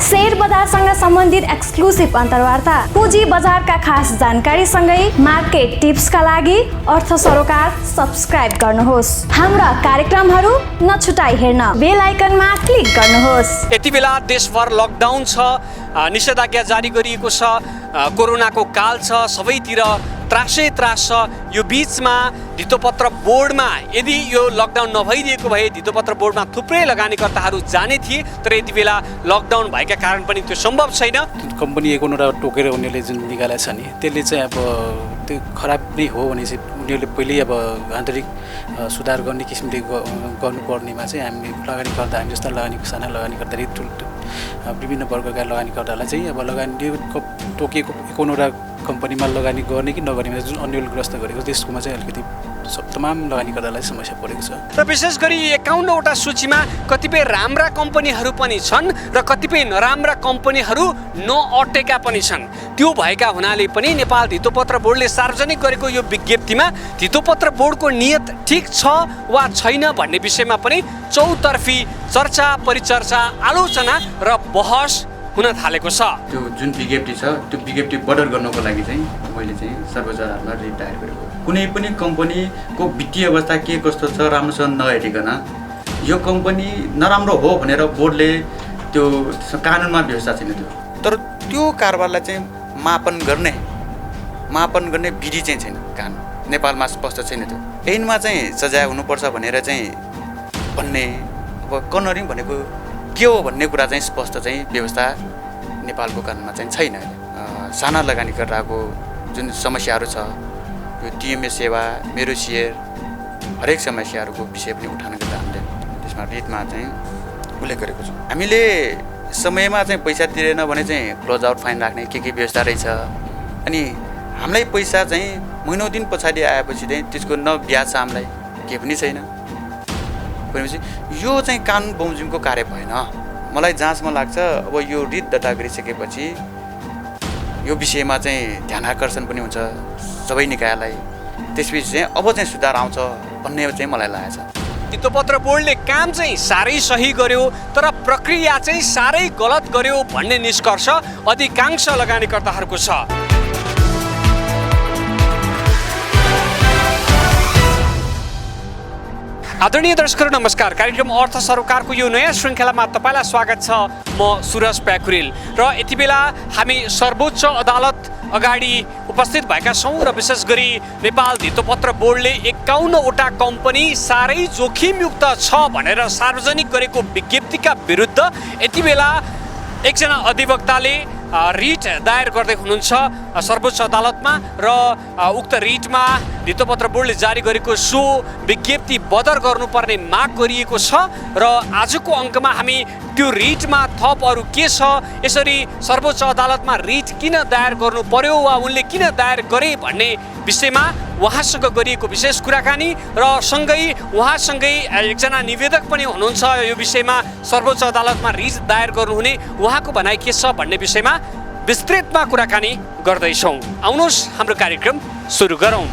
Share बजारसँग सम्बन्धित exclusive अन्तर्वार्ता, पुँजी बजारका खास जानकारीसँगै मार्केट टिप्सका लागि अर्थ सरोकार सब्स्क्राइब गर्नुहोस्। हाम्रा कार्यक्रमहरू नछुटाई हेर्न बेल आइकनमा क्लिक गर्नुहोस्। यति बेला देशभर लकडाउन छ, निषेधाज्ञा जारी गरिएको छ, कोरोनाको काल छ, सबैतिर त्रासै त्रास छ। यो बीचमा धितोपत्र बोर्डमा यदि यो लकडाउन नभइदिएको भए धितोपत्र बोर्डमा थुप्रै लगानीकर्ताहरू जाने थिए, तर यति बेला लकडाउन भएका कारण पनि त्यो सम्भव छैन। कम्पनी एकवटा टोकेर उनीहरूले जुन निकालेको छ नि त्यसले चाहिँ अब त्यो खराब नै हो भने चाहिँ उनीहरूले पहिल्यै अब आन्तरिक सुधार गर्ने किसिमले गर्नुपर्नेमा चाहिँ हामी लगानीकर्ता, हामी जस्ता साना लगानीकर्ता विभिन्न वर्गका लगानीकर्तालाई चाहिँ अब लगानी तोकिएको एकवटा कम्पनीमा लगानी गर्ने कि नगर्ने जुन अन्यलग्रस्त गरेको त्यसकोमा चाहिँ अलिकति तमाम लगानीकर्तालाई समस्या परेको छ। र विशेष गरी 51वटा सूचीमा कतिपय राम्रा कम्पनीहरू पनि छन् र कतिपय नराम्रा कम्पनीहरू नअटेका पनि छन्। त्यो भएका हुनाले पनि नेपाल धितोपत्र बोर्डले सार्वजनिक गरेको यो विज्ञप्तिमा धितोपत्र बोर्डको नियत ठिक छ वा छैन भन्ने विषयमा पनि चौतर्फी चर्चा, परिचर्चा, आलोचना र बहस हुन थालेको छ। त्यो जुन विज्ञप्ति छ त्यो विज्ञप्ति बदर गर्नको लागि चाहिँ मैले चाहिँ सर्वोच्च अदालतमा रिट दायर गरेको। कुनै पनि कम्पनीको वित्तीय अवस्था के कस्तो छ राम्रोसँग नहेरिकन यो कम्पनी नराम्रो हो भनेर बोर्डले त्यो कानुनमा व्यवस्था छैन त्यो, तर त्यो कारोबारलाई चाहिँ मापन गर्ने विधि चाहिँ छैन, कानुन नेपालमा स्पष्ट छैन। त्यो ऐनमा चाहिँ सजाय हुनुपर्छ भनेर चाहिँ भन्ने अब कर्नरिङ भनेको के हो भन्ने कुरा चाहिँ स्पष्ट चाहिँ व्यवस्था नेपालको कानुनमा चाहिँ छैन। साना लगानीकर्ताको जुन समस्याहरू छ यो टिएमए सेवा, मेरो सेयर, हरेक समस्याहरूको विषय पनि उठान गर्दा हामीले त्यसमा रिटमा चाहिँ उल्लेख गरेको छौँ। हामीले समयमा चाहिँ पैसा तिरेन भने चाहिँ क्लोज आउट फाइन राख्ने के व्यवस्था रहेछ। अनि हामीलाई पैसा चाहिँ महिनौ दिन पछाडि आएपछि चाहिँ त्यसको न ब्याज छ, हामीलाई केही पनि छैन भनेपछि यो चाहिँ कानुन बमोजिमको कार्य भएन। मलाई जहाँसम्म लाग्छ अब यो रिट दर्ता गरिसकेपछि यो विषयमा चाहिँ ध्यान आकर्षण पनि हुन्छ सबै निकायलाई, त्यसपछि चाहिँ अब चाहिँ सुधार आउँछ भन्ने चाहिँ मलाई लागेको छ। धितोपत्र बोर्डले काम चाहिँ साह्रै सही गर्यो तर प्रक्रिया चाहिँ साह्रै गलत गर्यो भन्ने निष्कर्ष अधिकांश लगानीकर्ताहरूको छ। आदरणीय दर्शकहरू नमस्कार, कार्यक्रम अर्थ सरोकारको यो नयाँ श्रृङ्खलामा तपाईँलाई स्वागत छ। म सुरज प्याकुरेल र यति बेला हामी सर्वोच्च अदालत अगाडि उपस्थित भएका छौँ र विशेष गरी नेपाल धितोपत्र बोर्डले 51वटा कम्पनी साह्रै जोखिमयुक्त छ भनेर सार्वजनिक गरेको विज्ञप्तिका विरुद्ध यति बेला एकजना अधिवक्ताले रिट दायर गर्दै हुनुहुन्छ सर्वोच्च अदालतमा र उक्त रिटमा धितोपत्र बोर्डले जारी गरेको सो विज्ञप्ति बदर गर्नुपर्ने माग गरिएको छ र आजको अङ्कमा हामी त्यो रिटमा थप अरू के छ, यसरी सर्वोच्च अदालतमा रिट किन दायर गर्नु पर्यो वा उनले किन दायर गरे भन्ने विषयमा उहाँसँग गरिएको विशेष कुराकानी र उहाँसँगै एकजना निवेदक पनि हुनुहुन्छ यो विषयमा सर्वोच्च अदालतमा रिट दायर गर्नुहुने उहाँको भनाइ के छ भन्ने विषयमा विस्तृतमा कुराकानी गर्दैछौँ। आउनुहोस् हाम्रो कार्यक्रम सुरु गरौँ।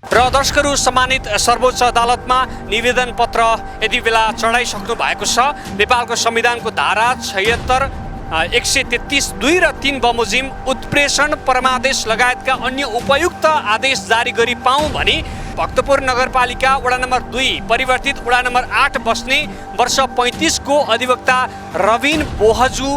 र दर्शकहरू, सम्मानित सर्वोच्च अदालतमा निवेदन पत्र यति बेला चढाइसक्नु भएको छ। नेपालको संविधानको धारा 76, 133, 2 र 3 बमोजिम उत्प्रेषण परमादेश लगायतका अन्य उपयुक्त आदेश जारी गरी पाऊँ भनी भक्तपुर नगरपालिका वडा नम्बर 2 परिवर्तित वडा नम्बर 8 बस्ने वर्ष 35 को अधिवक्ता रविन बोहजु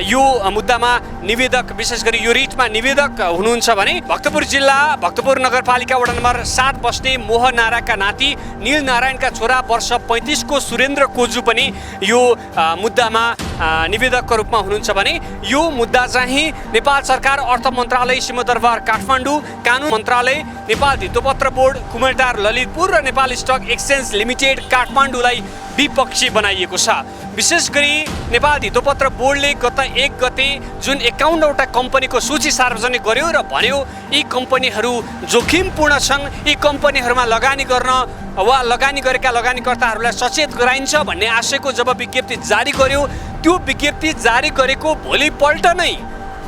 यो मुद्दामा निवेदक, विशेष गरी यो रिटमा निवेदक हुनुहुन्छ भने भक्तपुर जिल्ला भक्तपुर नगरपालिका वडा नम्बर 7 बस्ने मोहन नारायणका नाति नील नारायणका छोरा वर्ष 35 को सुरेन्द्र कोजु पनि यो मुद्दामा निवेदकको रूपमा हुनुहुन्छ भने यो मुद्दा चाहिँ नेपाल सरकार अर्थ मन्त्रालय सिंहदरबार काठमाडौँ, कानुन मन्त्रालय, नेपाल धितोपत्र बोर्ड कुमलटार ललितपुर र नेपाल स्टक एक्सचेन्ज लिमिटेड काठमाडौँलाई विपक्षी बनाइएको छ। विशेष गरी नेपाल धितोपत्र बोर्डले गत 1 गते जुन 51वटा कम्पनीको सूची सार्वजनिक गर्यो र भन्यो यी कम्पनीहरू जोखिमपूर्ण छन्, यी कम्पनीहरूमा लगानी गर्न वा लगानी गरेका लगानीकर्ताहरूलाई सचेत गराइन्छ भन्ने आशयको जब विज्ञप्ति जारी गर्यो, त्यो विज्ञप्ति जारी गरेको भोलिपल्ट नै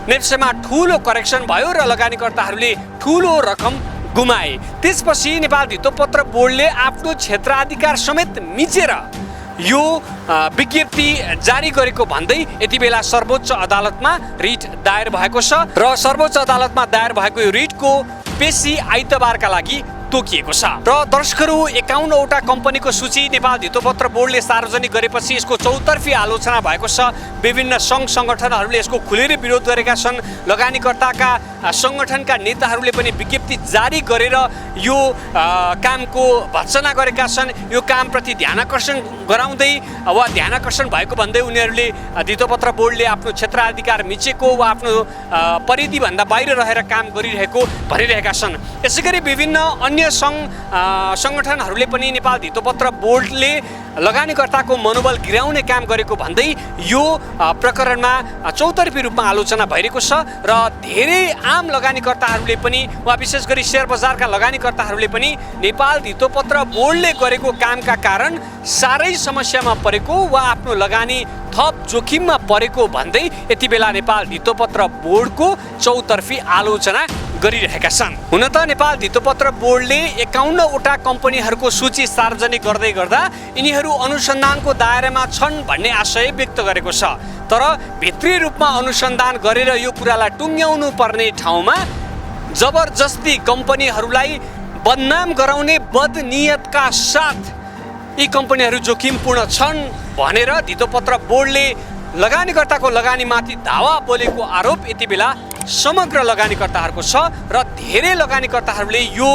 नेप्सेमा ठुलो करेक्सन भयो र लगानीकर्ताहरूले ठुलो रकम गुमाए। त्यसपछि नेपाल धितोपत्र बोर्डले आफ्नो क्षेत्राधिकार समेत मिचेर यो विज्ञप्ति जारी गरेको भन्दै यति बेला सर्वोच्च अदालतमा रिट दायर भएको छ र सर्वोच्च अदालतमा दायर भएको यो रिटको पेशी आइतबारका लागि तोकिएको छ। र दर्शकहरू 51वटा कम्पनीको सूची नेपाल धितोपत्र बोर्डले सार्वजनिक गरेपछि यसको चौतर्फी आलोचना भएको छ। विभिन्न सङ्घ सङ्गठनहरूले यसको खुलेर विरोध गरेका छन्। लगानीकर्ताका सङ्गठनका नेताहरूले पनि विज्ञप्ति जारी गरेर यो कामको भर्त्सना गरेका छन्। यो कामप्रति ध्यानाकर्षण गराउँदै वा ध्यानाकर्षण भएको भन्दै उनीहरूले धितोपत्र बोर्डले आफ्नो क्षेत्राधिकार मिचेको वा आफ्नो परिधिभन्दा बाहिर रहेर काम गरिरहेको भनिरहेका छन्। यसै गरी विभिन्न अन्य सङ्गठनहरूले पनि नेपाल धितोपत्र बोर्डले लगानीकर्ताको मनोबल गिराउने काम गरेको भन्दै यो प्रकरणमा चौतर्फी रूपमा आलोचना भइरहेको छ र धेरै आम लगानीकर्ताहरूले पनि वा विशेष गरी शेयर बजारका लगानीकर्ताहरूले पनि नेपाल धितोपत्र बोर्डले गरेको कामका कारण साह्रै समस्यामा परेको वा आफ्नो लगानी थप जोखिममा परेको भन्दै यति बेला नेपाल धितोपत्र बोर्डको चौतर्फी आलोचना गरिरहेका छन्। हुन त नेपाल धितोपत्र बोर्डले 51वटा कम्पनीहरूको सूची सार्वजनिक गर्दै गर्दा यिनीहरू अनुसन्धानको दायरामा छन् भन्ने आशय व्यक्त गरेको छ। तर भित्री रूपमा अनुसन्धान गरेर यो कुरालाई टुङ्ग्याउनु पर्ने ठाउँमा जबरजस्ती कम्पनीहरूलाई बदनाम गराउने बदनियतका साथ यी कम्पनीहरू जोखिमपूर्ण छन् भनेर धितोपत्र बोर्डले लगानीकर्ताको लगानीमाथि धावा बोलेको आरोप यति बेला समग्र लगानीकर्ताहरूको छ र धेरै लगानीकर्ताहरूले यो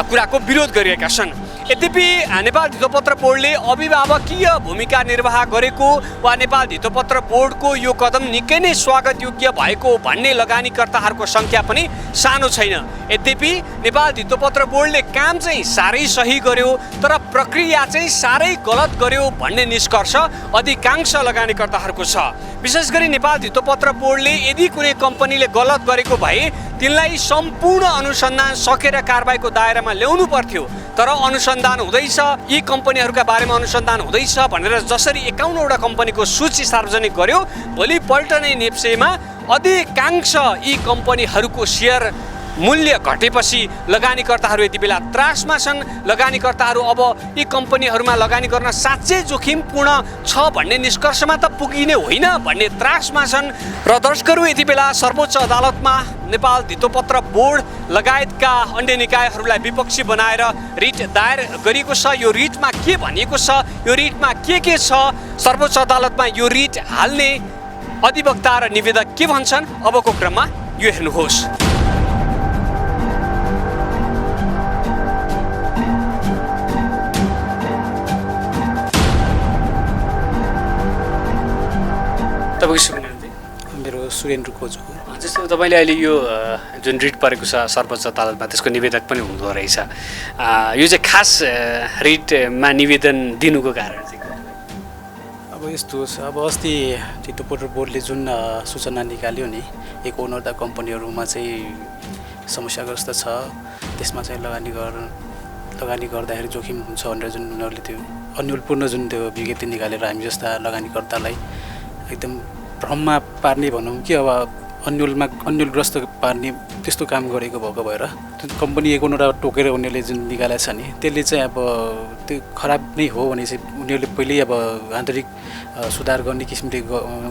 कुराको विरोध गरिरहेका छन्। यद्यपि नेपाल धितोपत्र बोर्डले अभिभावकीय भूमिका निर्वाह गरेको वा नेपाल धितोपत्र बोर्डको यो कदम निकै नै स्वागत योग्य भएको भन्ने लगानीकर्ताहरूको सङ्ख्या पनि सानो छैन। यद्यपि नेपाल धितोपत्र बोर्डले काम चाहिँ साह्रै सही गर्यो तर प्रक्रिया चाहिँ साह्रै गलत गर्यो भन्ने निष्कर्ष अधिकांश लगानीकर्ताहरूको छ। विशेष गरी नेपाल धितोपत्र बोर्डले यदि कुनै कम्पनीले गलत गरेको भए तिनलाई सम्पूर्ण अनुसन्धान सकेर कारबाहीको दायरामा ल्याउनु पर्थ्यो। तर अनुसन्धान हुँदैछ, यी कम्पनीहरूका बारेमा अनुसन्धान हुँदैछ भनेर जसरी 51वटा कम्पनीको सूची सार्वजनिक गर्यो, भोलिपल्ट नै नेप्सेमा अधिकांश यी कम्पनीहरूको सेयर मूल्य घटेपछि लगानीकर्ताहरू यति बेला त्रासमा छन्। लगानीकर्ताहरू अब यी कम्पनीहरूमा लगानी गर्न साँच्चै जोखिमपूर्ण छ भन्ने निष्कर्षमा त पुगिने होइन भन्ने त्रासमा छन्। र दर्शकहरू यति बेला सर्वोच्च अदालतमा नेपाल धितोपत्र बोर्ड लगायतका अन्य निकायहरूलाई विपक्षी बनाएर रिट दायर गरिएको छ। यो रिटमा के भनिएको छ, यो रिटमा के छ, सर्वोच्च अदालतमा यो रिट हाल्ने अधिवक्ता र निवेदक के भन्छन्, अबको क्रममा यो हेर्नुहोस्। मेरो सुरेन्द्र खोज हो। जस्तो तपाईँले अहिले यो जुन रिट परेको छ सर्वोच्च अदालतमा त्यसको निवेदक पनि हुँदो रहेछ, यो चाहिँ खास रिटमा निवेदन दिनुको कारण चाहिँ अब यस्तो छ, अब अस्ति धितोपत्र बोर्डले जुन सूचना निकाल्यो नि 51वटा कम्पनीहरूमा चाहिँ समस्याग्रस्त छ, त्यसमा चाहिँ लगानी गर्दाखेरि जोखिम हुन्छ भनेर जुन उनीहरूले त्यो अन्यलपूर्ण जुन त्यो विज्ञप्ति निकालेर हामी जस्ता लगानीकर्तालाई एकदम भ्रममा पार्ने भनौँ कि अब अन्यलग्रस्त पार्ने त्यस्तो काम गरेको भएको भएर त्यो कम्पनी 51वटा टोकेर उनीहरूले जुन निकालेको छ नि त्यसले चाहिँ अब त्यो खराब नै हो भने चाहिँ उनीहरूले पहिल्यै अब आन्तरिक सुधार गर्ने किसिमले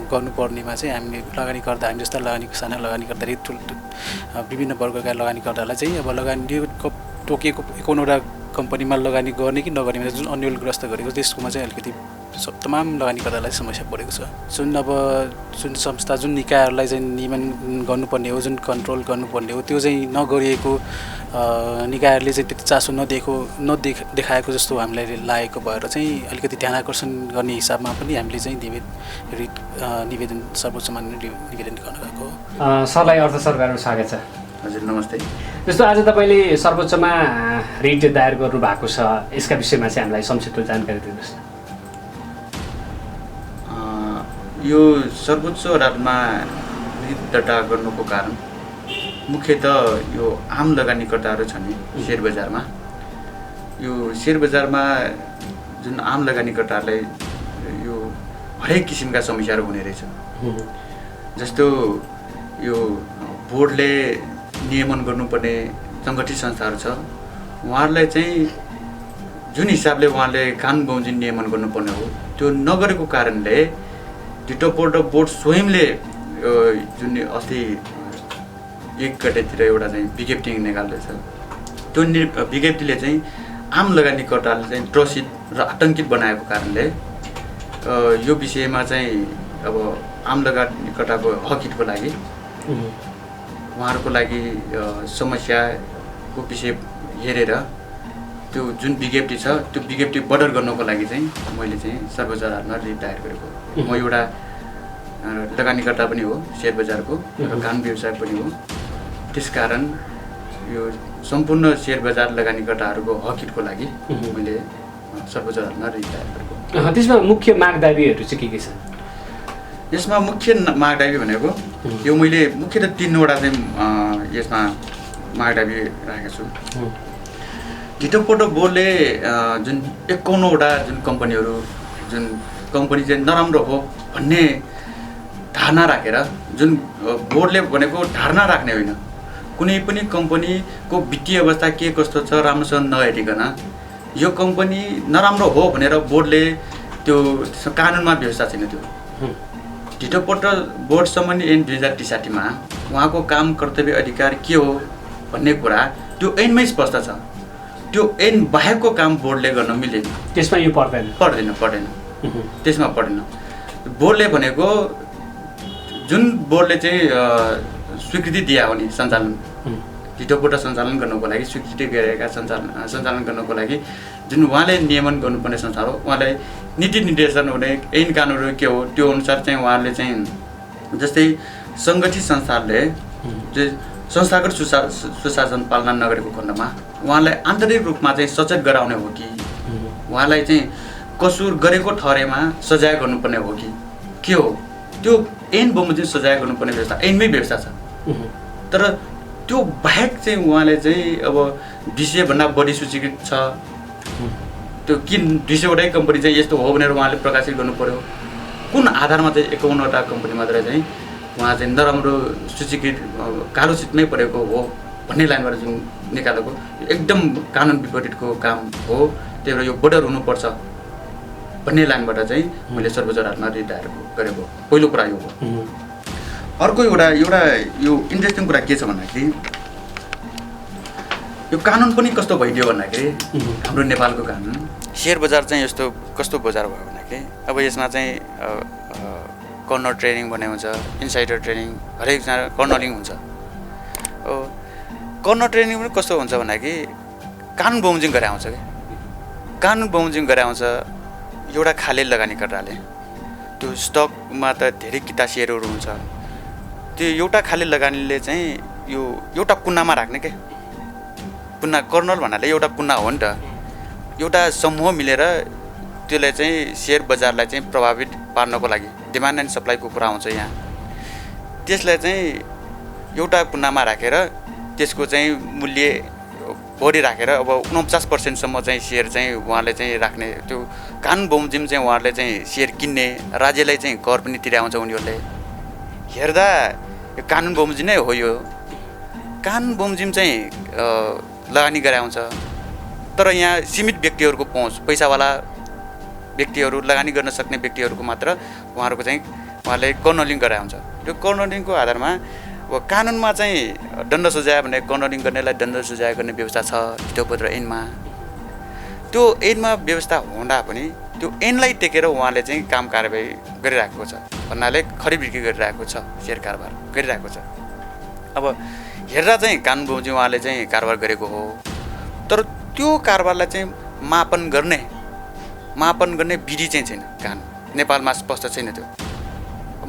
गर्नुपर्नेमा चाहिँ हामी लगानीकर्ता, हामी जस्ता साना लगानीकर्ता विभिन्न वर्गका लगानीकर्तालाई चाहिँ अब टोकिएको 51वटा कम्पनीमा लगानी गर्ने कि नगर्ने जुन अन्यलग्रस्त गरेको त्यसकोमा चाहिँ अलिकति तमाम लगानीकर्तालाई समस्या परेको छ। जुन संस्था जुन निकायहरूलाई चाहिँ नियमन गर्नुपर्ने हो, जुन कन्ट्रोल गर्नुपर्ने हो, त्यो चाहिँ नगरिएको निकायहरूले चाहिँ त्यति चासो देखाएको जस्तो हामीलाई लागेको भएर चाहिँ अलिकति ध्यान आकर्षण गर्ने हिसाबमा पनि हामीले चाहिँ निवेदन सर्वोच्चमा निवेदन गर्न गएको हो। सरलाई अर्थ सरकारमा स्वागत छ। हजुर नमस्ते। जस्तो आज तपाईँले सर्वोच्चमा रिट दायर गर्नु भएको छ, यसका विषयमा चाहिँ हामीलाई संक्षिप्त जानकारी दिनुहोस् न। यो सर्वोच्च अदालतमा रिट दर्ता गर्नुको कारण मुख्यतः यो आम लगानीकर्ताहरू छन् नि सेयर बजारमा, यो सेयर बजारमा जुन आम लगानीकर्ताहरूलाई यो हरेक किसिमका समस्याहरू हुने रहेछ। जस्तो यो बोर्डले नियमन गर्नुपर्ने सङ्गठित संस्थाहरू छ, उहाँहरूलाई चाहिँ जुन हिसाबले उहाँले कानुन बमोजिम नियमन गर्नुपर्ने हो त्यो नगरेको कारणले टिटोपोट बोर्ड स्वयंले जुन अस्ति 1 गतेतिर एउटा चाहिँ विज्ञप्ति निकाल्दैछ त्यो विज्ञप्तिले चाहिँ आम लगानीकर्ताले चाहिँ त्रसित र आतङ्कित बनाएको कारणले यो विषयमा चाहिँ अब आम लगानीकर्ताको हकहितको लागि उहाँहरूको लागि समस्याको विषय हेरेर त्यो जुन विज्ञप्ति छ त्यो विज्ञप्ति बर्डर गर्नको लागि चाहिँ मैले चाहिँ सर्वोच्च अदालतमा रिट दायर गरेको म एउटा लगानीकर्ता पनि हो सेयर बजारको र कानुन व्यवसाय पनि हो त्यसकारण यो सम्पूर्ण सेयर बजार लगानीकर्ताहरूको हकहितको लागि मैले सर्वोच्च अदालतमा रिट दायर गरेको। त्यसमा मुख्य मागदाबीहरू चाहिँ के छन्? यसमा मुख्य मागदाबी भनेको यो मैले मुख्यतः 3वटा चाहिँ यसमा मागदाबी राखेको छु। टिटोपोटो बोर्डले जुन 51वटा जुन कम्पनीहरू जुन कम्पनी चाहिँ नराम्रो हो भन्ने धारणा राखेर जुन बोर्डले भनेको धारणा राख्ने होइन कुनै पनि कम्पनीको वित्तीय अवस्था के कस्तो छ राम्रोसँग नहेरिकन यो कम्पनी नराम्रो हो भनेर बोर्डले त्यो कानुनमा व्यवस्था छैन। त्यो टिटोपोट बोर्ड सम्बन्धी ऐन 2063 मा उहाँको काम कर्तव्य अधिकार के हो भन्ने कुरा त्यो ऐनमै स्पष्ट छ। त्यो ऐन बाहेकको काम बोर्डले गर्न मिल्दैन। त्यसमा यो पर्दैन त्यसमा पर्दैन। बोर्डले भनेको जुन बोर्डले चाहिँ स्वीकृति दिया हो नि सञ्चालन टिटोपोट सञ्चालन गर्नको लागि स्वीकृति गरेका सञ्चालन गर्नको लागि जुन उहाँले नियमन गर्नुपर्ने संस्था हो उहाँलाई नीति निर्देशन हुने ऐन कानुनहरू के हो त्यो अनुसार चाहिँ उहाँले चाहिँ जस्तै सङ्गठित संस्थाले संस्थागत सुशासन पालना नगरेको खण्डमा उहाँलाई आन्तरिक रूपमा चाहिँ सचेत गराउने हो कि उहाँलाई चाहिँ कसुर गरेको ठहरेमा सजाय गर्नुपर्ने हो कि के हो त्यो ऐन बमोजिम सजाय गर्नुपर्ने व्यवस्था ऐनमै व्यवस्था छ। तर त्यो बाहेक चाहिँ उहाँले चाहिँ अब 200 भन्दा बढी सूचीकृत छ त्यो किन 200वटै कम्पनी चाहिँ यस्तो हो भनेर उहाँले प्रकाशित गर्नु पर्यो कुन आधारमा चाहिँ 51वटा कम्पनी मात्र चाहिँ उहाँ चाहिँ नराम्रो सूचीकृत कालो सिटमै परेको हो भन्ने लाइनबाट जुन निकालेको एकदम कानुन विपरीतको काम हो। त्यही भएर यो बर्डर हुनुपर्छ भन्ने लाइनबाट चाहिँ मैले सर्वोच्च अदालतमा रिट दायर गरेको पहिलो कुरा यो हो। अर्को एउटा यो इन्ट्रेस्टिङ कुरा के छ भन्दाखेरि यो कानुन पनि कस्तो भइदियो भन्दाखेरि हाम्रो नेपालको कानुन सेयर बजार चाहिँ यस्तो कस्तो बजार भयो भन्दाखेरि अब यसमा चाहिँ कर्नर ट्रेडिङ भन्ने हुन्छ इन्साइडर ट्रेडिङ हरेकजना कर्नलिङ हुन्छ। कर्नर ट्रेडिङ पनि कस्तो हुन्छ भन्दाखेरि कानुन बमोजिम गरे आउँछ कि कानुन बमोजिम गरे आउँछ एउटा खाले लगानीकर्ताले त्यो स्टकमा त धेरै किता सेयरहरू हुन्छ त्यो एउटा खाले लगानीले चाहिँ यो एउटा कुनामा राख्ने के कुना कर्नल भन्नाले एउटा कुना हो नि त एउटा समूह मिलेर त्यसले चाहिँ सेयर बजारलाई चाहिँ प्रभावित पार्नको लागि डिमान्ड एन्ड सप्लाईको कुरा आउँछ यहाँ त्यसलाई चाहिँ एउटा कुनामा राखेर त्यसको चाहिँ मूल्य बढी राखेर अब 49% चाहिँ सेयर चाहिँ उहाँले चाहिँ राख्ने त्यो कानुन बमोजिम चाहिँ उहाँहरूले चाहिँ सेयर किन्ने राज्यलाई चाहिँ कर पनि तिरे आउँछ उनीहरूले हेर्दा यो कानुन बमोजिम नै हो। यो कानुन बमोजिम चाहिँ लगानी गरे आउँछ तर यहाँ सीमित व्यक्तिहरूको पहुँच पैसावाला व्यक्तिहरू लगानी गर्न सक्ने व्यक्तिहरूको मात्र उहाँहरूको चाहिँ उहाँले कर्नलिङ गरे आउँछ। त्यो कर्नलिङको आधारमा अब कानुनमा चाहिँ दण्ड सजाय भने कर्नलिङ गर्नेलाई दण्ड सजाय गर्ने व्यवस्था छ टिटोपोट ऐनमा। त्यो ऐनमा व्यवस्था हुँदा पनि त्यो ऐनलाई टेकेर उहाँले चाहिँ काम कारबाही गरिरहेको छ भन्नाले खरिद बिक्री गरिरहेको छ सेयर कारोबार गरिरहेको छ। अब हेर्दा चाहिँ कानुन बमोजिम उहाँले चाहिँ कारोबार गरेको हो तर त्यो कारोबारलाई चाहिँ मापन गर्ने विधि चाहिँ छैन। कानुन नेपालमा स्पष्ट छैन। त्यो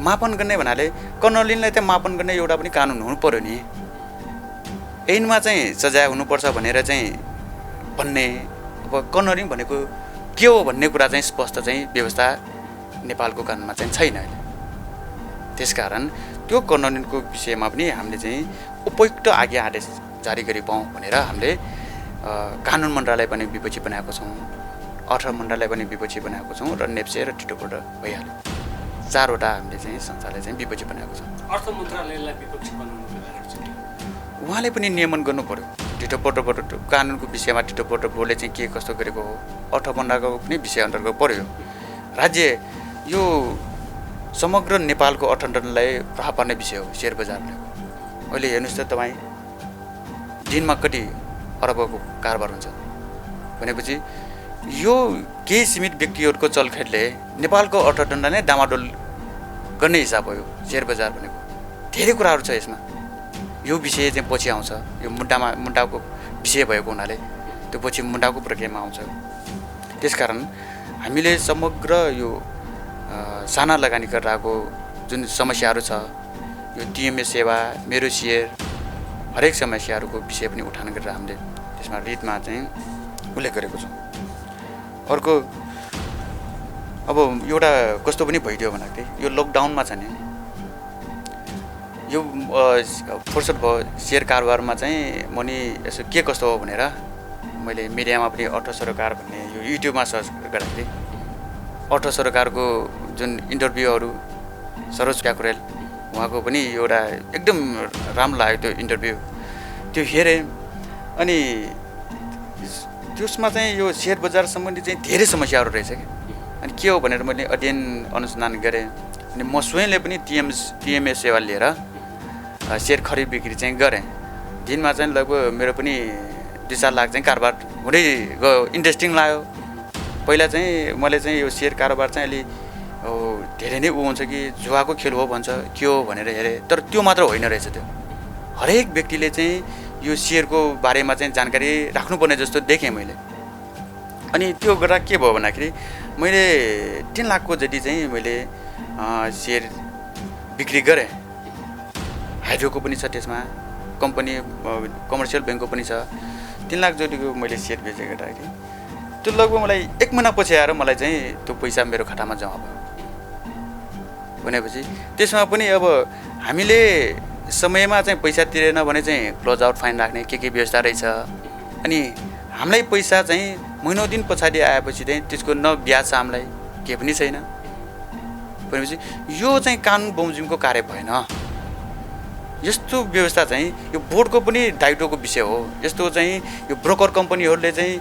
मापन गर्ने भन्नाले कर्नलिङलाई चाहिँ मापन गर्ने एउटा पनि कानुन हुनु पर्यो नि। ऐनमा चाहिँ सजाय हुनुपर्छ भनेर चाहिँ भन्ने अब कर्नलिङ भनेको के हो भन्ने कुरा चाहिँ स्पष्ट चाहिँ व्यवस्था नेपालको कानुनमा चाहिँ छैन अहिले। त्यसकारण त्यो कर्नलिङको विषयमा पनि हामीले चाहिँ उपयुक्त आज्ञा आदेश जारी गरी पाऊँ भनेर हामीले कानुन मन्त्रालय पनि विपक्षी बनाएको छौँ अर्थ मन्त्रालय पनि विपक्षी बनाएको छौँ र नेप्से र टिटोपोट भइहाल्यो 4वटा हामीले चाहिँ संस्थाले चाहिँ विपक्षी बनाएको छ। अर्थ मन्त्रालयलाई विपक्षी बनाउनु उहाँले पनि नियमन गर्नु पर्यो ढिटोपटो कानुनको विषयमा ढिटोपटो बोर्डले चाहिँ के कस्तो गरेको हो, अर्थमन्त्रालयको पनि विषय अन्तर्गत पर्यो। राज्य यो समग्र नेपालको अर्थतन्त्रलाई प्रभाव पार्ने विषय हो सेयर बजारले। अहिले हेर्नुहोस् त तपाईँ, दिनमा कति अरबको कारोबार हुन्छ भनेपछि यो केही सीमित व्यक्तिहरूको चलखेलले नेपालको अर्थतन्त्र नै डामाडोल गर्ने हिसाब हो यो सेयर बजार भनेको। धेरै कुराहरू छ यसमा। यो विषय चाहिँ पछि आउँछ, यो मुद्दाको विषय भएको हुनाले त्यो पछि मुद्दाको प्रक्रियामा आउँछ। त्यसकारण हामीले समग्र यो साना लगानीकर्ताको जुन समस्याहरू छ, यो टिएमए सेवा, मेरो सेयर, हरेक समस्याहरूको विषय पनि उठान गरेर हामीले त्यसमा रिटमा चाहिँ उल्लेख गरेको छौँ। अर्को अब एउटा कस्तो पनि भइदियो भन्दाखेरि यो लकडाउनमा छ नि, यो फुर्सद भयो सेयर कारोबारमा चाहिँ म नि यसो के कस्तो हो भनेर मैले मिडियामा पनि अर्थ सरोकार भन्ने यो युट्युबमा सर्च गर्दाखेरि अर्थ सरोकारको जुन इन्टरभ्यूहरू सरोज प्याकुरेल उहाँको पनि एउटा एकदम राम्रो लाग्यो त्यो इन्टरभ्यू, त्यो हेरेँ। अनि त्यसमा चाहिँ यो सेयर बजार सम्बन्धी चाहिँ धेरै समस्याहरू रहेछ कि। अनि के हो भनेर मैले अध्ययन अनुसन्धान गरेँ। अनि म स्वयंले पनि टिएमए सेवा लिएर सेयर खरिद बिक्री चाहिँ गरेँ। दिनमा चाहिँ लगभग मेरो पनि 2-4 लाख चाहिँ कारोबार हुँदै गयो। इन्ट्रेस्टिङ लाग्यो। पहिला चाहिँ मैले चाहिँ यो सेयर कारोबार चाहिँ अलि धेरै नै हुन्छ कि जुवाको खेल हो भन्छ, के हो भनेर हेरेँ। तर त्यो मात्र होइन रहेछ, त्यो हरेक व्यक्तिले चाहिँ यो सेयरको बारेमा चाहिँ जानकारी राख्नुपर्ने जस्तो देखेँ मैले। अनि त्यो गर्दा के भयो भन्दाखेरि मैले 3 लाखको जति चाहिँ मैले सेयर बिक्री गरेँ। हाइड्रोको पनि छ त्यसमा, कम्पनी कमर्सियल ब्याङ्कको पनि छ। 3 लाख जतिको मैले सेयर बेचेँ गर्दाखेरि त्यो लगभग मलाई 1 महिनापछि आएर मलाई चाहिँ त्यो पैसा मेरो खातामा जम्मा भयो भनेपछि त्यसमा पनि अब हामीले समयमा चाहिँ पैसा तिरेन भने चाहिँ क्लोज आउट फाइन राख्ने के व्यवस्था रहेछ। अनि हामीलाई पैसा चाहिँ महिनौ दिन पछाडि आएपछि चाहिँ त्यसको न ब्याज छ, हामीलाई केही पनि छैन भनेपछि यो चाहिँ कानुन बमोजिमको कार्य भएन। यस्तो व्यवस्था चाहिँ यो बोर्डको पनि दायित्वको विषय हो। यस्तो चाहिँ यो ब्रोकर कम्पनीहरूले चाहिँ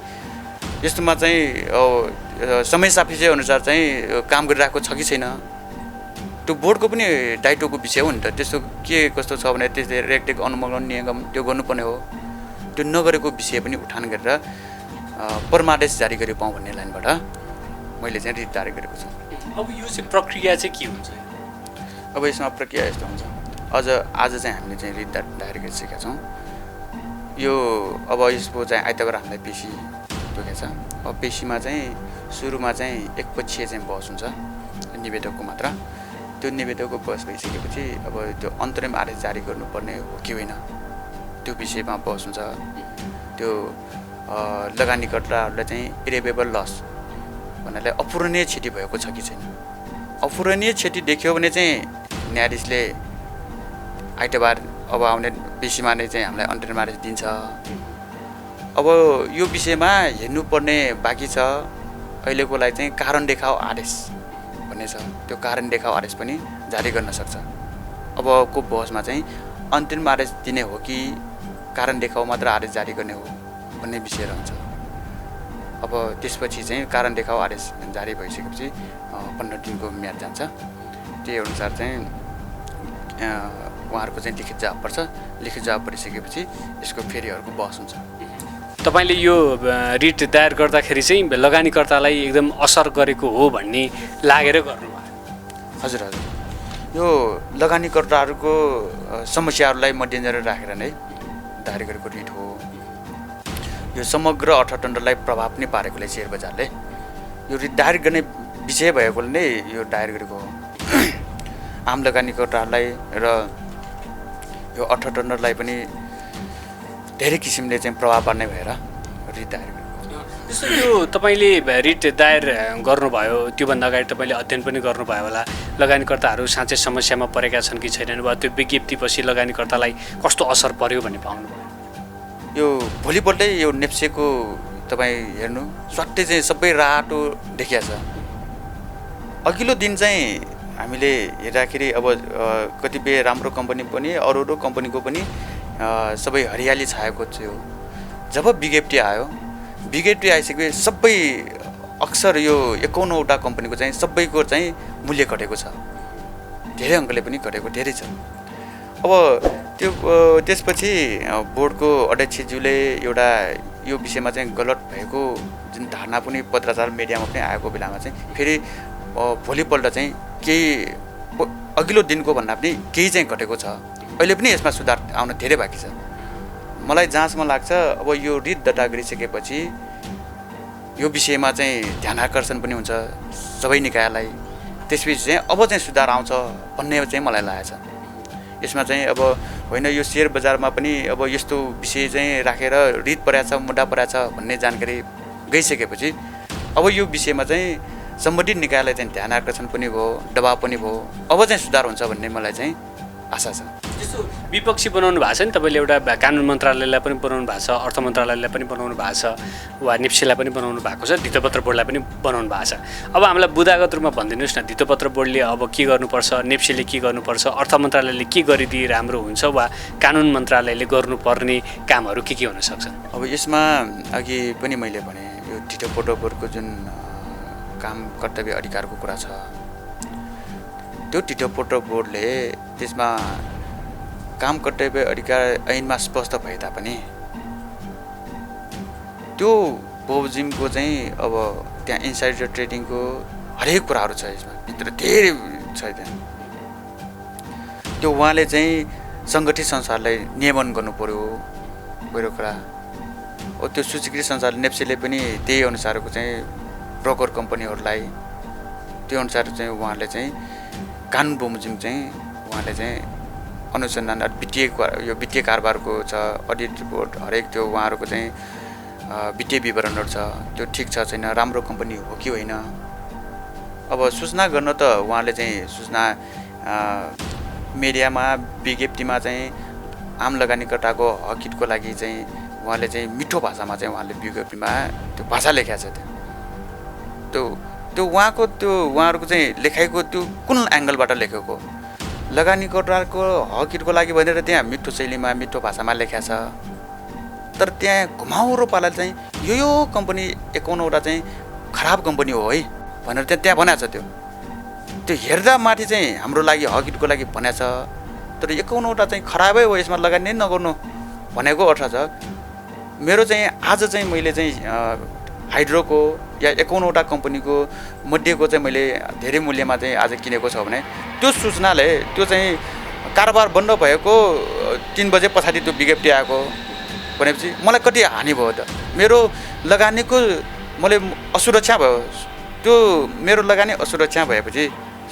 यस्तोमा चाहिँ समय सापेक्ष अनुसार चाहिँ काम गरिरहेको छ कि छैन, त्यो बोर्डको पनि दायित्वको विषय हो नि त। त्यस्तो के कस्तो छ भने त्यसले रेगटेक अनुमोदन नियम त्यो गर्नुपर्ने हो। त्यो नगरेको विषय पनि उठान गरेर परमादेश जारी गरी पाऊँ भन्ने लाइनबाट मैले चाहिँ रिट जारी गरेको छु। अब यो चाहिँ प्रक्रिया चाहिँ के हुन्छ? अब यसमा प्रक्रिया यस्तो हुन्छ। आज चाहिँ हामीले चाहिँ रिट दायर गरिसकेका छौँ। यो अब यसको चाहिँ आइतबार हामीलाई पेशी तोकेको छ। अब पेशीमा चाहिँ सुरुमा चाहिँ एकपक्षीय चाहिँ बहस हुन्छ निवेदकको मात्र। त्यो निवेदकको बहस भइसकेपछि अब त्यो अन्तरिम आदेश जारी गर्नुपर्ने हो कि होइन त्यो विषयमा बहस हुन्छ। त्यो लगानीकर्ताहरूलाई चाहिँ इरेभेबल लस भन्नाले अपूरणीय क्षति भएको छ कि छैन। अपूरणीय क्षति देख्यो भने चाहिँ न्यायाधीशले आइतबार अब आउने पेशीमा नै चाहिँ हामीलाई अन्तरिम आदेश दिन्छ। अब यो विषयमा हेर्नुपर्ने बाँकी छ। अहिलेको लागि चाहिँ कारण देखाओ आदेश भन्ने छ। त्यो कारण देखाओ आदेश पनि जारी गर्न सक्छ। अबको बहसमा चाहिँ अन्तरिम आदेश दिने हो कि कारण देखाओ मात्र आदेश जारी गर्ने हो भन्ने विषय रहन्छ। अब त्यसपछि चाहिँ कारण देखाओ आदेश जारी भइसकेपछि 15 दिनको म्याद जान्छ। त्यही अनुसार चाहिँ उहाँहरूको चाहिँ लिखित जवाब पर्छ। लिखित जवाब परिसकेपछि यसको फेरि अर्को बहस हुन्छ। तपाईँले यो रिट दायर गर्दाखेरि चाहिँ लगानीकर्तालाई एकदम असर गरेको हो भन्ने लागेर गर्नुभयो? हजुर हजुर, यो लगानीकर्ताहरूको समस्याहरूलाई मध्यनजर राखेर नै दायर गरेको रिट हो। यो समग्र अर्थतन्त्रलाई प्रभाव पनि पारेकोले सेयर बजारले यो रिट दायर गर्ने विषय भएकोले नै यो दायर गरेको हो। आम लगानीकर्ताहरूलाई र यो अर्थतन्त्रलाई पनि धेरै किसिमले चाहिँ प्रभाव पार्ने भएर रिट दायर गरेको। जस्तो यो तपाईँले रिट दायर गर्नुभयो, त्योभन्दा अगाडि तपाईँले अध्ययन पनि गर्नुभयो होला, लगानीकर्ताहरू साँच्चै समस्यामा परेका छन् कि छैनन्, वा त्यो विज्ञप्तिपछि लगानीकर्तालाई कस्तो असर पर्यो भन्ने पाउनुभयो? यो भोलिपल्टै यो नेप्सेको तपाईँ हेर्नु स्वाट्टै चाहिँ सबै रातो देखिया छ। अघिल्लो दिन चाहिँ हामीले हेर्दाखेरि अब कतिपय राम्रो कम्पनी पनि अरू कम्पनीको पनि सबै हरियाली छाएको थियो। जब विज्ञप्ति आयो, विज्ञप्ति आइसकेपछि सबै अक्सर यो 51वटा कम्पनीको चाहिँ सबैको चाहिँ मूल्य घटेको छ, धेरै अङ्कले पनि घटेको धेरै छ। अब त्यसपछि बोर्डको अध्यक्षज्यूले एउटा यो विषयमा चाहिँ गलत भएको जुन धारणा पनि पत्रचार मिडियामा पनि आएको बेलामा चाहिँ फेरि भोलिपल्ट चाहिँ केही अघिल्लो दिनको भन्दा पनि केही चाहिँ घटेको छ। अहिले पनि यसमा सुधार आउन धेरै बाँकी छ। मलाई जहाँसम्म लाग्छ अब यो रिट दर्ता गरिसकेपछि यो विषयमा चाहिँ ध्यान आकर्षण पनि हुन्छ सबै निकायलाई, त्यसपछि चाहिँ अब चाहिँ सुधार आउँछ भन्ने चाहिँ मलाई लागेको छ। यसमा चाहिँ अब होइन यो सेयर बजारमा पनि अब यस्तो विषय चाहिँ राखेर रिट परेको छ, मुद्दा परेको छ भन्ने जानकारी गइसकेपछि अब यो विषयमा चाहिँ सम्बन्धित निकायलाई चाहिँ ध्यान आकर्षण पनि भयो, दबाब पनि भयो, अब चाहिँ सुधार हुन्छ भन्ने मलाई चाहिँ आशा छ। त्यस्तो विपक्षी बनाउनु भएको छ नि तपाईँले, एउटा कानुन मन्त्रालयलाई पनि बनाउनु भएको छ, अर्थ मन्त्रालयलाई पनि बनाउनु भएको छ, वा नेप्सीलाई पनि बनाउनु भएको छ, धितोपत्र बोर्डलाई पनि बनाउनु भएको छ। अब हामीलाई बुदागत रूपमा भनिदिनुहोस् न, धितोपत्र बोर्डले अब के गर्नुपर्छ, नेप्सीले के गर्नुपर्छ, अर्थ मन्त्रालयले के गरिदिए राम्रो हुन्छ, वा कानुन मन्त्रालयले गर्नुपर्ने कामहरू के हुन सक्छन्? अब यसमा अघि पनि मैले भने यो धितोपत्र बोर्डको जुन काम कर्तव्य अधिकारको कुरा छ, त्यो धितोपत्र बोर्डले त्यसमा काम कर्तव्य अधिकार ऐनमा स्पष्ट भए तापनि त्यो बमोजिमको चाहिँ अब त्यहाँ इन्साइडर ट्रेडिङको हरेक कुराहरू छ, यसमा भित्र धेरै छ त्यहाँ। त्यो उहाँले चाहिँ सङ्गठित संस्थालाई नियमन गर्नु पर्यो पहिलो कुरा। हो त्यो सूचीकृत संस्थाले नेप्सीले पनि त्यही अनुसारको चाहिँ ब्रोकर कम्पनीहरूलाई त्यो अनुसार चाहिँ उहाँले चाहिँ कानुन बमोजिम चाहिँ उहाँले चाहिँ अनुसन्धान यो वित्तीय कारोबारको छ, अडिट रिपोर्ट हरेक त्यो उहाँहरूको चाहिँ वित्तीय विवरणहरू छ, त्यो ठिक छ छैन, राम्रो कम्पनी हो कि होइन। अब सूचना गर्न त उहाँले चाहिँ सूचना मिडियामा विज्ञप्तिमा चाहिँ आम लगानीकर्ताको हक हितको लागि चाहिँ उहाँले चाहिँ मिठो भाषामा चाहिँ उहाँले विज्ञप्तिमा त्यो भाषा लेखेको छ। त्यो उहाँको त्यो उहाँहरूको चाहिँ लेखाइको त्यो कुन एङ्गलबाट लेखेको, लगानीकर्ताको हक हितको लागि भनेर त्यहाँ मिठो शैलीमा मिठो भाषामा लेखेको छ, तर त्यहाँ घुमाउरो पाराले चाहिँ यो कम्पनी 51वटा चाहिँ खराब कम्पनी हो है भनेर त्यहाँ भनेको छ। त्यो हेर्दा माथि चाहिँ हाम्रो लागि हक हितको लागि भनेको छ, तर 51वटा चाहिँ खराबै हो, यसमा लगानी नै नगर्नु भनेको अर्थ छ। मेरो चाहिँ आज चाहिँ मैले चाहिँ हाइड्रोको या 51वटा कम्पनीको मध्येको चाहिँ मैले धेरै मूल्यमा चाहिँ आज किनेको छ भने त्यो सूचनाले त्यो चाहिँ कारोबार बन्द भएको 3 बजे पछाडि त्यो विज्ञप्ति आएको भनेपछि मलाई कति हानि भयो त? मेरो लगानीको मैले असुरक्षा भयो। त्यो मेरो लगानी असुरक्षा भएपछि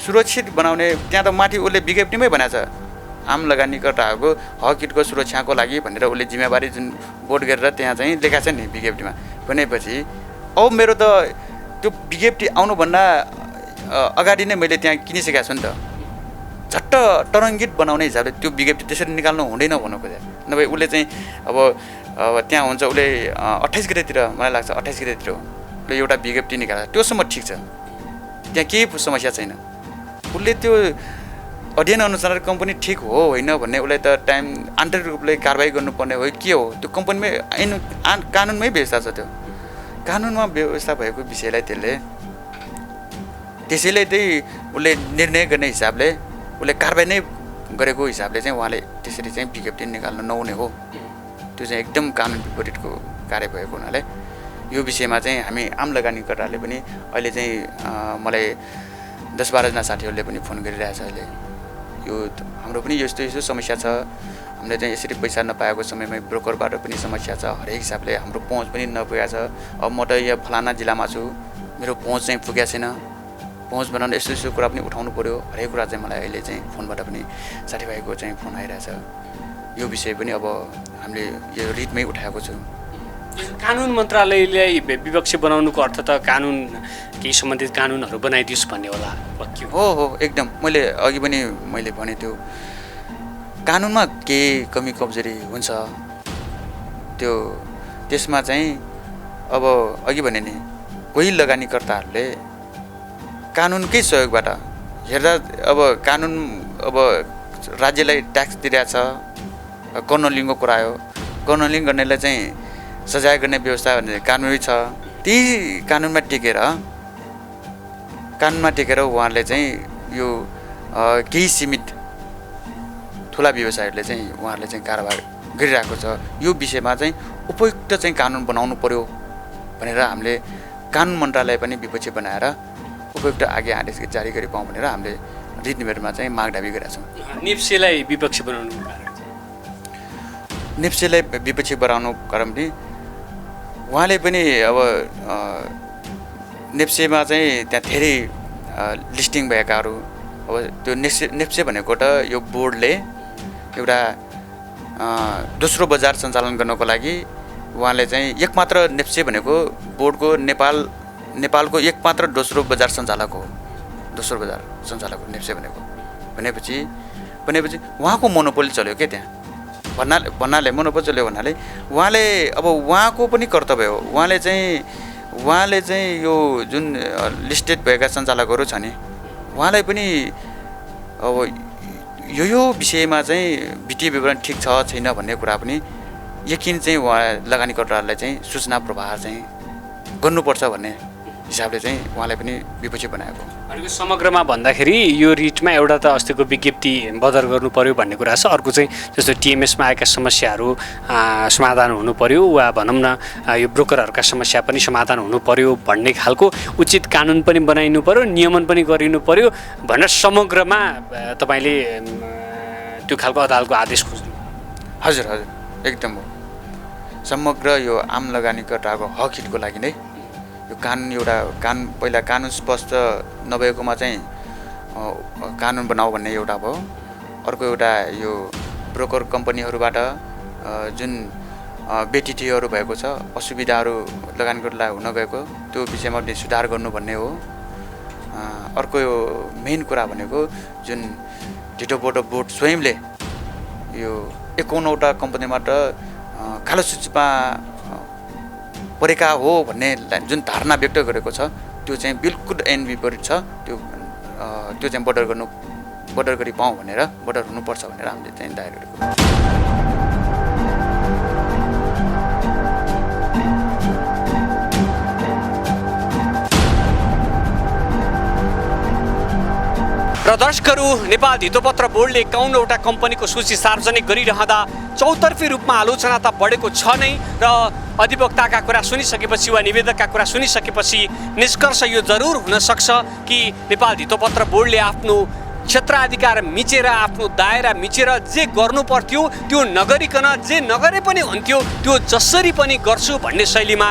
सुरक्षित बनाउने त्यहाँ त माथि उसले विज्ञप्तिमै भनेको छ, आम लगानीकर्ताहरूको हक हितको सुरक्षाको लागि भनेर उसले जिम्मेवारी जुन बोर्ड गरेर त्यहाँ चाहिँ लेखाएको छ नि विज्ञप्तिमा भनेपछि अब मेरो त त्यो विज्ञप्ति आउनुभन्दा अगाडि नै मैले त्यहाँ किनिसकेको छु नि त। झट्ट तरङ्गित बनाउने हिसाबले त्यो विज्ञप्ति त्यसरी निकाल्नु हुँदैन भन्नु खोजे, नभए उसले चाहिँ अब त्यहाँ हुन्छ उसले 28 गतेतिर मलाई लाग्छ 28 गतेतिर उसले एउटा विज्ञप्ति निकाल्छ, त्योसम्म ठिक छ, त्यहाँ केही समस्या छैन। उसले त्यो अध्ययन अनुसार कम्पनी ठिक हो होइन भन्ने उसलाई त टाइम आन्तरिक रूपले कारबाही गर्नुपर्ने हो के हो, त्यो कम्पनीमै ऐन कानुनमै व्यवस्था छ। त्यो कानुनमा व्यवस्था भएको विषयलाई त्यसैले त्यही उसले निर्णय गर्ने हिसाबले उसले कारबाही नै गरेको हिसाबले चाहिँ उहाँले त्यसरी चाहिँ विज्ञप्ति निकाल्न नहुने हो। त्यो चाहिँ एकदम कानुन विपरीतको कार्य भएको हुनाले यो विषयमा चाहिँ हामी आम लगानीकर्ताले पनि अहिले चाहिँ मलाई 10-12 जना साथीहरूले पनि फोन गरिरहेछ। अहिले यो हाम्रो पनि यस्तो समस्या छ, हामीले चाहिँ यसरी पैसा नपाएको समयमा ब्रोकरबाट पनि समस्या छ, हरेक हिसाबले हाम्रो पहुँच पनि नपुगेको छ। अब म त यहाँ फलाना जिल्लामा छु, मेरो पहुँच चाहिँ पुगेको छैन, पहुँच बनाउन यस्तो कुरा पनि उठाउनु पऱ्यो, हरेक कुरा चाहिँ मलाई अहिले चाहिँ फोनबाट पनि साथीभाइको चाहिँ फोन आइरहेछ। यो विषय पनि अब हामीले यो रिटमै उठाएको छु। कानुन मन्त्रालयले विपक्षी बनाउनुको अर्थ त कानुन केही सम्बन्धित कानुनहरू बनाइदियोस् भन्ने होला? हो एकदम मैले अघि पनि मैले भने त्यो कानुनमा केही कमी कमजोरी हुन्छ, त्यो त्यसमा चाहिँ अब अघि भने नि कोही लगानीकर्ताहरूले कानुनकै सहयोगबाट हेर्दा अब कानुन अब राज्यलाई ट्याक्स दिइरहेछ, कर्नलिङको कुरा हो, कर्नलिङ गर्नेलाई चाहिँ सजाय गर्ने व्यवस्था भने कानुनै छ। त्यही कानुनमा टेकेर उहाँहरूले चाहिँ यो केही सीमित ठुला व्यवसायहरूले चाहिँ उहाँहरूले चाहिँ कारोबार गरिरहेको छ। यो विषयमा चाहिँ उपयुक्त चाहिँ कानुन बनाउनु पर्यो भनेर हामीले कानुन मन्त्रालय पनि विपक्षी बनाएर उपयुक्त आगे आदेश जारी गरी पाऊँ भनेर हामीले रिट निवेदनमा चाहिँ माग दाबी गरेका छौँ। नेप्सेलाई विपक्षी बनाउनु कारण नेप्सेलाई विपक्षी बनाउनु कारण पनि उहाँले पनि अब नेप्सेमा चाहिँ त्यहाँ धेरै लिस्टिङ भएकाहरू अब त्यो नेप्से भनेको त यो बोर्डले एउटा दोस्रो बजार सञ्चालन गर्नको लागि उहाँले चाहिँ एकमात्र नेप्से भनेको बोर्डको नेपालको एकमात्र दोस्रो बजार सञ्चालक हो। दोस्रो बजार सञ्चालक हो नेप्से भनेपछि उहाँको मोनोपोली चल्यो क्या त्यहाँ भन्नाले मोनोपोली चल्यो भन्नाले उहाँले अब उहाँको पनि कर्तव्य हो। उहाँले चाहिँ यो जुन लिस्टेड भएका सञ्चालकहरू छ नि उहाँलाई पनि अब यो विषयमा चाहिँ वित्तीय विवरण ठिक छ छैन भन्ने कुरा पनि यकिन चाहिँ उहाँ लगानीकर्ताहरूलाई चाहिँ सूचना प्रवाह चाहिँ गर्नुपर्छ भन्ने हिसाबले चाहिँ उहाँलाई पनि विपक्षी बनाएको। भनेको समग्रमा भन्दाखेरि यो रिटमा एउटा त अस्तिको विज्ञप्ति बदर गर्नु पर्यो भन्ने कुरा छ, अर्को चाहिँ जस्तो टिएमएसमा आएका समस्याहरू समाधान हुनु पर्यो वा भनौँ न यो ब्रोकरहरूका समस्या पनि समाधान हुनु पर्यो भन्ने खालको उचित कानुन पनि बनाइनु पर्यो, नियमन पनि गरिनु पर्यो भनेर समग्रमा तपाईँले त्यो खालको अदालतको आदेश खोज्नु? हजुर एकदम हो। समग्र यो आम लगानीकर्ताको हक हितको लागि नै यो पहिला कानुन स्पष्ट नभएकोमा चाहिँ कानुन बनाऊ भन्ने एउटा भयो। अर्को एउटा यो ब्रोकर कम्पनीहरूबाट जुन बेटिटीहरू भएको छ असुविधाहरू लगानीकर्तालाई हुन गएको त्यो विषयमा सुधार गर्नु भन्ने हो। अर्को यो मेन कुरा भनेको जुन ढिटोपोटो बोर्ड स्वयंले यो 51वटा कम्पनीबाट कालो सूचीमा परेका हो भन्ने जुन धारणा व्यक्त गरेको छ त्यो चाहिँ बिल्कुल ऐन विपरीत छ। त्यो चाहिँ बर्डर गरी पाऊँ भनेर बर्डर हुनुपर्छ भनेर हामीले चाहिँ दायर गरेको। र दर्शकहरू, नेपाल धितोपत्र बोर्डले 51वटा कम्पनीको सूची सार्वजनिक गरिरहँदा चौतर्फी रूपमा आलोचना त बढेको छ नै र अधिवक्ताका कुरा सुनिसकेपछि वा निवेदकका कुरा सुनिसकेपछि निष्कर्ष यो जरुर हुन सक्छ कि नेपाल धितोपत्र बोर्डले आफ्नो क्षेत्राधिकार मिचेर आफ्नो दायरा मिचेर जे गर्नु पर्थ्यो त्यो नगरिकन जे नगरे पनि हुन्थ्यो त्यो जसरी पनि गर्छु भन्ने शैलीमा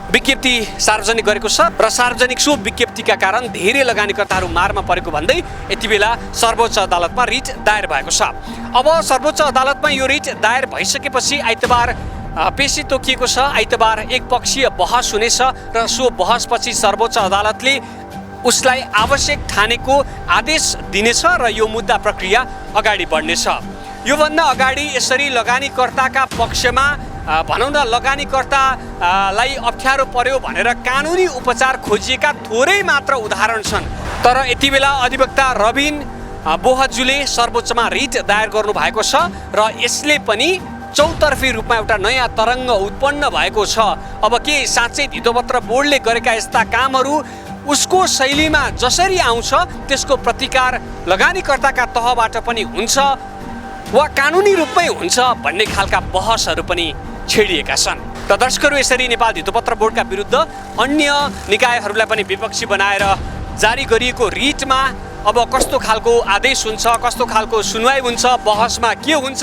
विज्ञप्ति सार्वजनिक गरेको छ र सार्वजनिक सो विज्ञप्तिका कारण धेरै लगानीकर्ताहरू मारमा परेको भन्दै यति बेला सर्वोच्च अदालतमा रिट दायर भएको छ। अब सर्वोच्च अदालतमा यो रिट दायर भइसकेपछि आइतबार पेशी तोकिएको छ। आइतबार एकपक्षीय बहस हुनेछ र सो बहसपछि सर्वोच्च अदालतले उसलाई आवश्यक ठानेको आदेश दिनेछ र यो मुद्दा प्रक्रिया अगाडि बढ्नेछ। योभन्दा अगाडि यसरी लगानीकर्ताका पक्षमा भनौँ न लगानीकर्तालाई अप्ठ्यारो पर्यो भनेर कानुनी उपचार खोजिएका थोरै मात्र उदाहरण छन्। तर यति बेला अधिवक्ता रबिन बोहजुले सर्वोच्चमा रिट दायर गर्नु भएको छ र यसले पनि चौतर्फी रूपमा एउटा नयाँ तरङ्ग उत्पन्न भएको छ। अब के साँच्चै धितोपत्र बोर्डले गरेका यस्ता कामहरू उसको शैलीमा जसरी आउँछ त्यसको प्रतिकार लगानीकर्ताका तहबाट पनि हुन्छ वा कानुनी रूपमै हुन्छ भन्ने खालका बहसहरू पनि छेडिएका छन्। र दर्शकहरू, यसरी नेपाल धितोपत्र बोर्डका विरुद्ध अन्य निकायहरूलाई पनि विपक्षी बनाएर जारी गरिएको रिटमा अब कस्तो खालको आदेश हुन्छ, कस्तो खालको सुनवाई हुन्छ, बहसमा के हुन्छ,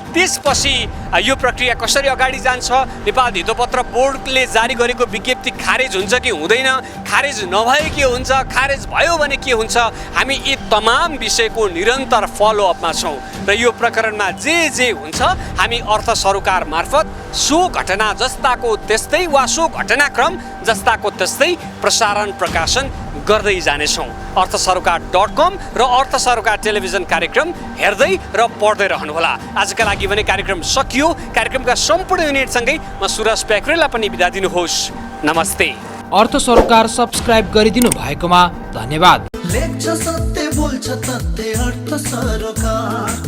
त्यसपछि यो प्रक्रिया कसरी अगाडि जान्छ, नेपाल धितोपत्र बोर्डले जारी गरेको विज्ञप्ति खारेज हुन्छ कि हुँदैन, खारेज नभए के हुन्छ, खारेज भयो भने के हुन्छ, हामी यी तमाम विषयको निरन्तर फलोअपमा छौँ र यो प्रकरणमा जे हुन्छ हामी अर्थ सरोकार मार्फत सो घटना जस्ताको त्यस्तै वा सो घटनाक्रम जस्ताको त्यस्तै प्रसारण प्रकाशन गर्दै जानेछौँ। अर्थसरोकार.com र अर्थ सरोकार टेलिभिजन कार्यक्रम हेर्दै र पढ्दै रहनुहोला। आजका लागि भने कार्यक्रम सकियो। कार्यक्रमका सम्पूर्ण युनिटसँगै म सुरज प्याक्रेललाई पनि बिदा दिनुहोस्। नमस्ते। अर्थ सरोकार सब्स्क्राइब गरिदिनु भएकोमा धन्यवाद। लेख्छ सत्य बोल्छ तथ्य अर्थ सरोकार।